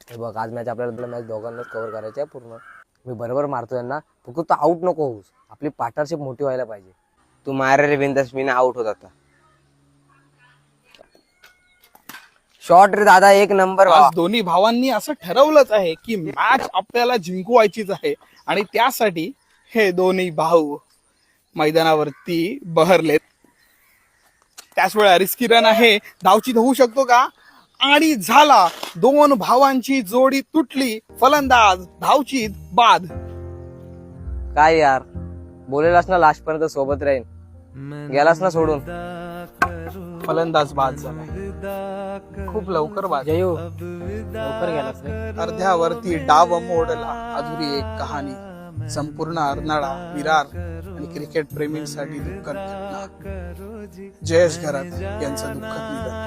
हे बघ, आज मॅच आपल्याला मॅच दोघांनाच कव्हर करायची आहे पूर्ण. मी बरोबर मारतोय ना, फक्त आउट नको होऊस. आपली पार्टनरशिप मोठी व्हायला पाहिजे. तू मार रे बिंदास, मी ना आउट होत आता. शॉट रे दादा, एक नंबर. आज दोन्ही भावांनी असं ठरवलंच आहे की मॅच आपल्याला जिंकवायचीच आहे आणि त्यासाठी हे दोन्ही भाऊ मैदानावरती बहरलेत. त्याच वेळा रिस्की रन आहे, धावचीत होऊ शकतो का? आणि झाला. दोन भावांची जोडी तुटली. फलंदाज धावचीत बाद. काय यार, बोलेलास ना लास्ट पर्यंत सोबत राहीन, गेलास ना सोडून. फलंदाज बाद झाला. खूप लवकर बाद. लवकर गेलास रे. अर्ध्यावरती डाव मोडला. अधुरी एक कहाणी. संपूर्ण अर्नाळा, विरार आणि क्रिकेट प्रेमींसाठी दुःखद घटना. जयेश घरात यांचं दुःखद निधन.